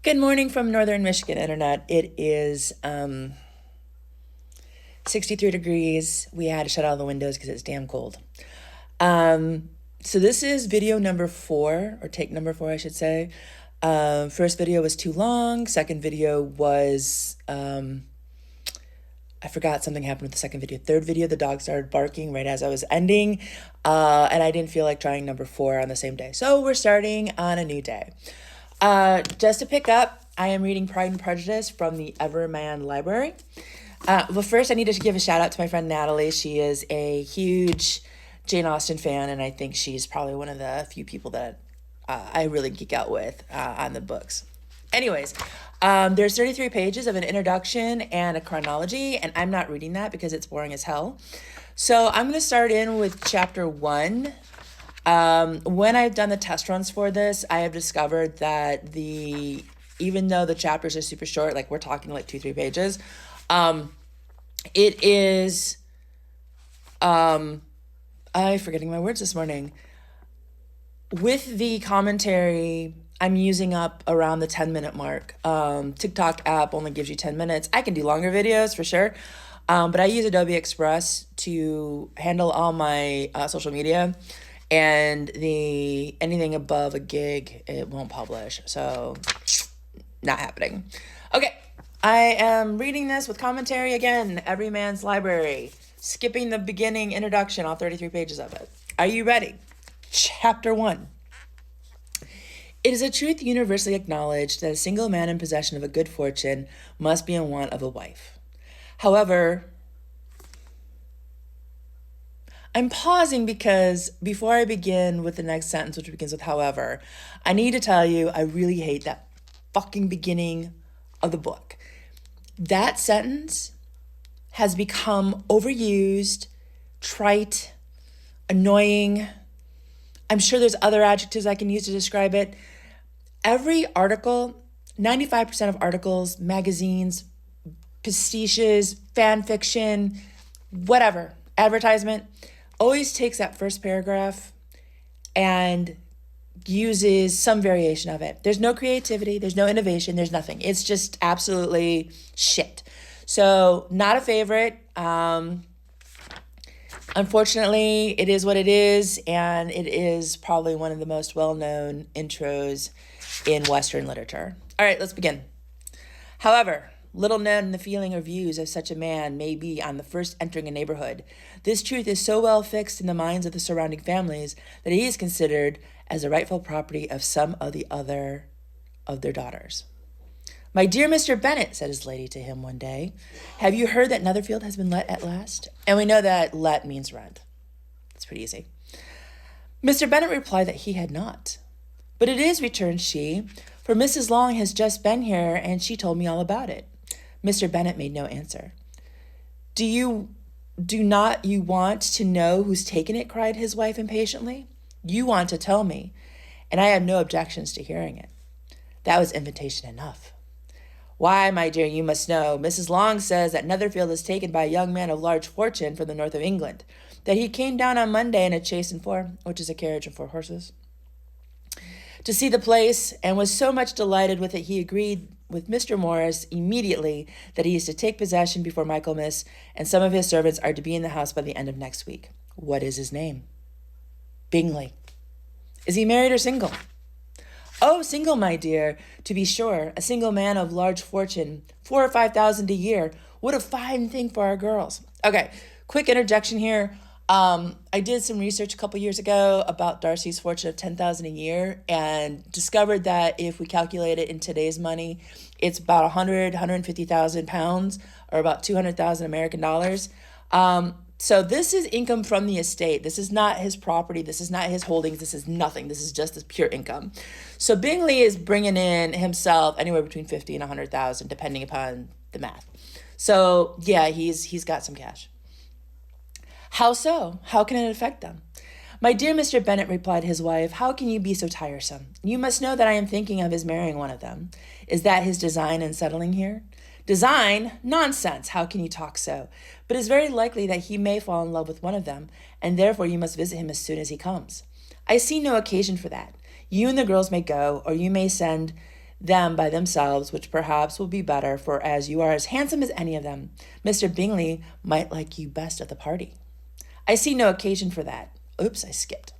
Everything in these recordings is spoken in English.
Good morning from Northern Michigan Internet. It is 63 degrees. We had to shut all the windows because it's damn cold. So this is video number 4, or take number 4, I should say. First video was too long. Second video was, I forgot something happened with the second video. Third video, the dog started barking right as I was ending. And I didn't feel like trying number 4 on the same day. So we're starting on a new day. Just to pick up, I am reading Pride and Prejudice from the Everman Library. Well, first I need to give a shout out to my friend Natalie. She is a huge Jane Austen fan, and I think she's probably one of the few people that I really geek out with on the books. Anyways, there's 33 pages of an introduction and a chronology, and I'm not reading that because it's boring as hell. So I'm going to start in with chapter 1. When I've done the test runs for this, I have discovered that even though the chapters are super short, like we're talking like 2-3 pages, it is, I'm forgetting my words this morning. With the commentary, I'm using up around the 10-minute mark. TikTok app only gives you 10 minutes. I can do longer videos for sure. But I use Adobe Express to handle all my social media. And anything above a gig, it won't publish. So, not happening. Okay, I am reading this with commentary again, Everyman's Library. Skipping the beginning introduction, all 33 pages of it. Are you ready? Chapter 1. It is a truth universally acknowledged that a single man in possession of a good fortune must be in want of a wife. However, I'm pausing because before I begin with the next sentence, which begins with however, I need to tell you I really hate that fucking beginning of the book. That sentence has become overused, trite, annoying. I'm sure there's other adjectives I can use to describe it. Every article, 95% of articles, magazines, pastiches, fan fiction, whatever, advertisement, always takes that first paragraph and uses some variation of it. There's no creativity, there's no innovation, there's nothing. It's just absolutely shit. So not a favorite. Unfortunately, it is what it is, and it is probably one of the most well-known intros in Western literature. All right, let's begin. However, little known the feeling or views of such a man may be on the first entering a neighborhood. This truth is so well fixed in the minds of the surrounding families that he is considered as the rightful property of some of the other of their daughters. "My dear Mr. Bennet," said his lady to him one day, "have you heard that Netherfield has been let at last?" And we know that let means rent. It's pretty easy. Mr. Bennet replied that he had not. "But it is," returned she, "for Mrs. Long has just been here, and she told me all about it." Mr. Bennet made no answer. Do not you want to know who's taken it?" cried his wife impatiently. "You want to tell me, and I have no objections to hearing it." That was invitation enough. "Why, my dear, you must know. Mrs. Long says that Netherfield is taken by a young man of large fortune from the north of England, that he came down on Monday in a chaise and four, which is a carriage and 4 horses, to see the place, and was so much delighted with it he agreed with Mr. Morris immediately that he is to take possession before Michaelmas, and some of his servants are to be in the house by the end of next week." "What is his name?" "Bingley." "Is he married or single?" "Oh, single, my dear, to be sure. A single man of large fortune, 4,000 or 5,000 a year. What a fine thing for our girls." Okay, quick interjection here. I did some research a couple years ago about Darcy's fortune of 10,000 a year and discovered that if we calculate it in today's money, it's about 150,000 pounds, or about 200,000 American dollars. So this is income from the estate. This is not his property. This is not his holdings. This is nothing. This is just his pure income. So Bingley is bringing in himself anywhere between 50 and 100,000, depending upon the math. So yeah, he's got some cash. "How so? How can it affect them?" "My dear Mr. Bennet," replied his wife, "how can you be so tiresome? You must know that I am thinking of his marrying one of them. Is that his design in settling here?" "Design? Nonsense! How can you talk so? But it is very likely that he may fall in love with one of them, and therefore you must visit him as soon as he comes." "I see no occasion for that. You and the girls may go, or you may send them by themselves, which perhaps will be better, for as you are as handsome as any of them, Mr. Bingley might like you best at the party. I see no occasion for that. Oops, I skipped.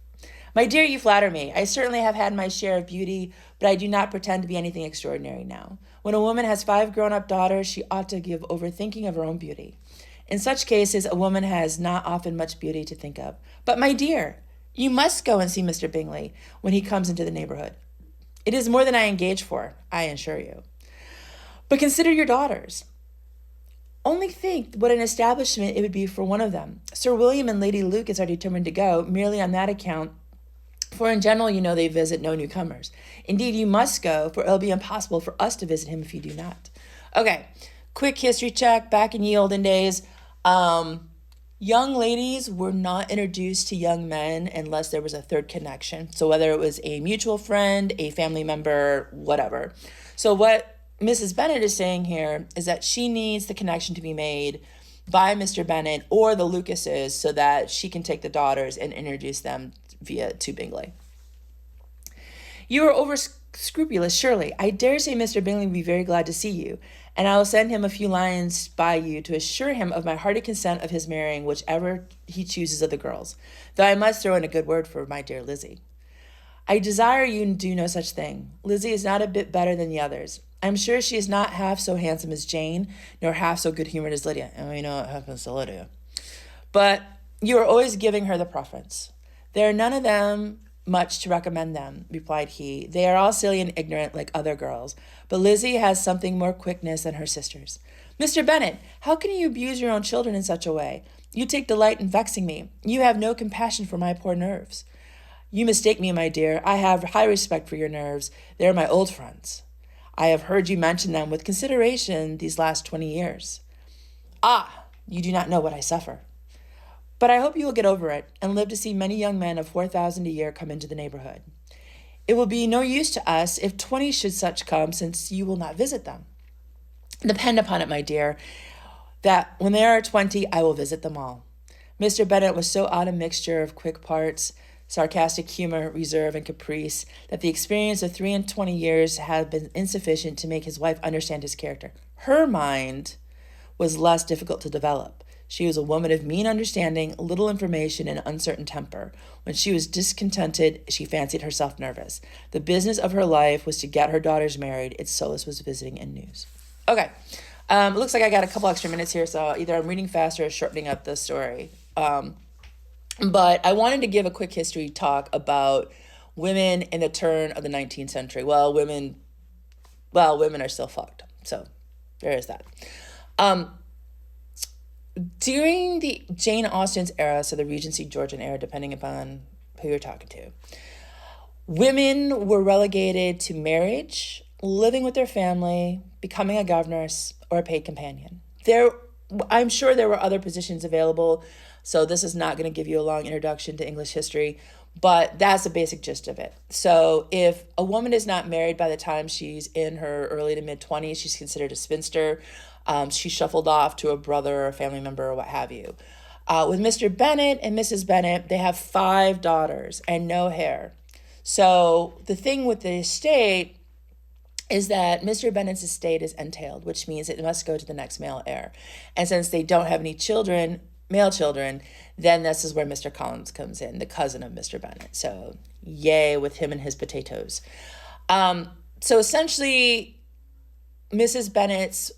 My dear, you flatter me. I certainly have had my share of beauty, but I do not pretend to be anything extraordinary now. When a woman has 5 grown-up daughters, she ought to give over thinking of her own beauty. In such cases, a woman has not often much beauty to think of. But my dear, you must go and see Mr. Bingley when he comes into the neighborhood. It is more than I engage for, I assure you. But consider your daughters. Only think what an establishment it would be for one of them. Sir William and Lady Lucas are determined to go merely on that account, for in general, you know, they visit no newcomers. Indeed, you must go, for it'll be impossible for us to visit him if you do not. Okay, quick history check. Back in ye olden days, young ladies were not introduced to young men unless there was a third connection. So whether it was a mutual friend, a family member, whatever. So what Mrs. Bennet is saying here is that she needs the connection to be made by Mr. Bennet or the Lucases so that she can take the daughters and introduce them to Bingley. You are over scrupulous, surely. I dare say Mr. Bingley will be very glad to see you, and I will send him a few lines by you to assure him of my hearty consent of his marrying whichever he chooses of the girls, though I must throw in a good word for my dear Lizzie. I desire you to do no such thing. Lizzie is not a bit better than the others. I am sure she is not half so handsome as Jane, nor half so good-humored as Lydia. And we know what happens to Lydia. But you are always giving her the preference. There are none of them much to recommend them, replied he. They are all silly and ignorant like other girls, but Lizzie has something more quickness than her sisters. Mr. Bennet, how can you abuse your own children in such a way? You take delight in vexing me. You have no compassion for my poor nerves. You mistake me, my dear. I have high respect for your nerves. They are my old friends. I have heard you mention them with consideration these last 20 years. Ah, you do not know what I suffer. But I hope you will get over it and live to see many young men of 4,000 a year come into the neighborhood. It will be no use to us if 20 should such come, since you will not visit them. Depend upon it, my dear, that when there are 20, I will visit them all. Mr. Bennet was so odd a mixture of quick parts, sarcastic humor, reserve, and caprice, that the experience of 23 years had been insufficient to make his wife understand his character. Her mind was less difficult to develop. She was a woman of mean understanding, little information, and uncertain temper. When she was discontented, she fancied herself nervous. The business of her life was to get her daughters married. Its solace was visiting and news. Okay, it looks like I got a couple extra minutes here, so either I'm reading faster or shortening up the story. But I wanted to give a quick history talk about women in the turn of the 19th century. Women are still fucked. So there is that. During the Jane Austen's era, so the Regency Georgian era, depending upon who you're talking to, women were relegated to marriage, living with their family, becoming a governess, or a paid companion. I'm sure there were other positions available, so this is not going to give you a long introduction to English history, but that's the basic gist of it. So if a woman is not married by the time she's in her early to mid-20s, she's considered a spinster. She's shuffled off to a brother or a family member or what have you. With Mr. Bennet and Mrs. Bennet, they have 5 daughters and no heir. So the thing with the estate is that Mr. Bennet's estate is entailed, which means it must go to the next male heir. And since they don't have any children, male children, then this is where Mr. Collins comes in, the cousin of Mr. Bennet. So yay with him and his potatoes. So essentially, Mrs. Bennet's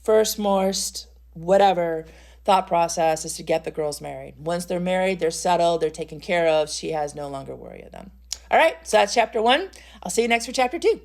firstmost, whatever, thought process is to get the girls married. Once they're married, they're settled, they're taken care of. She has no longer worry of them. All right, so that's chapter 1. I'll see you next for chapter 2.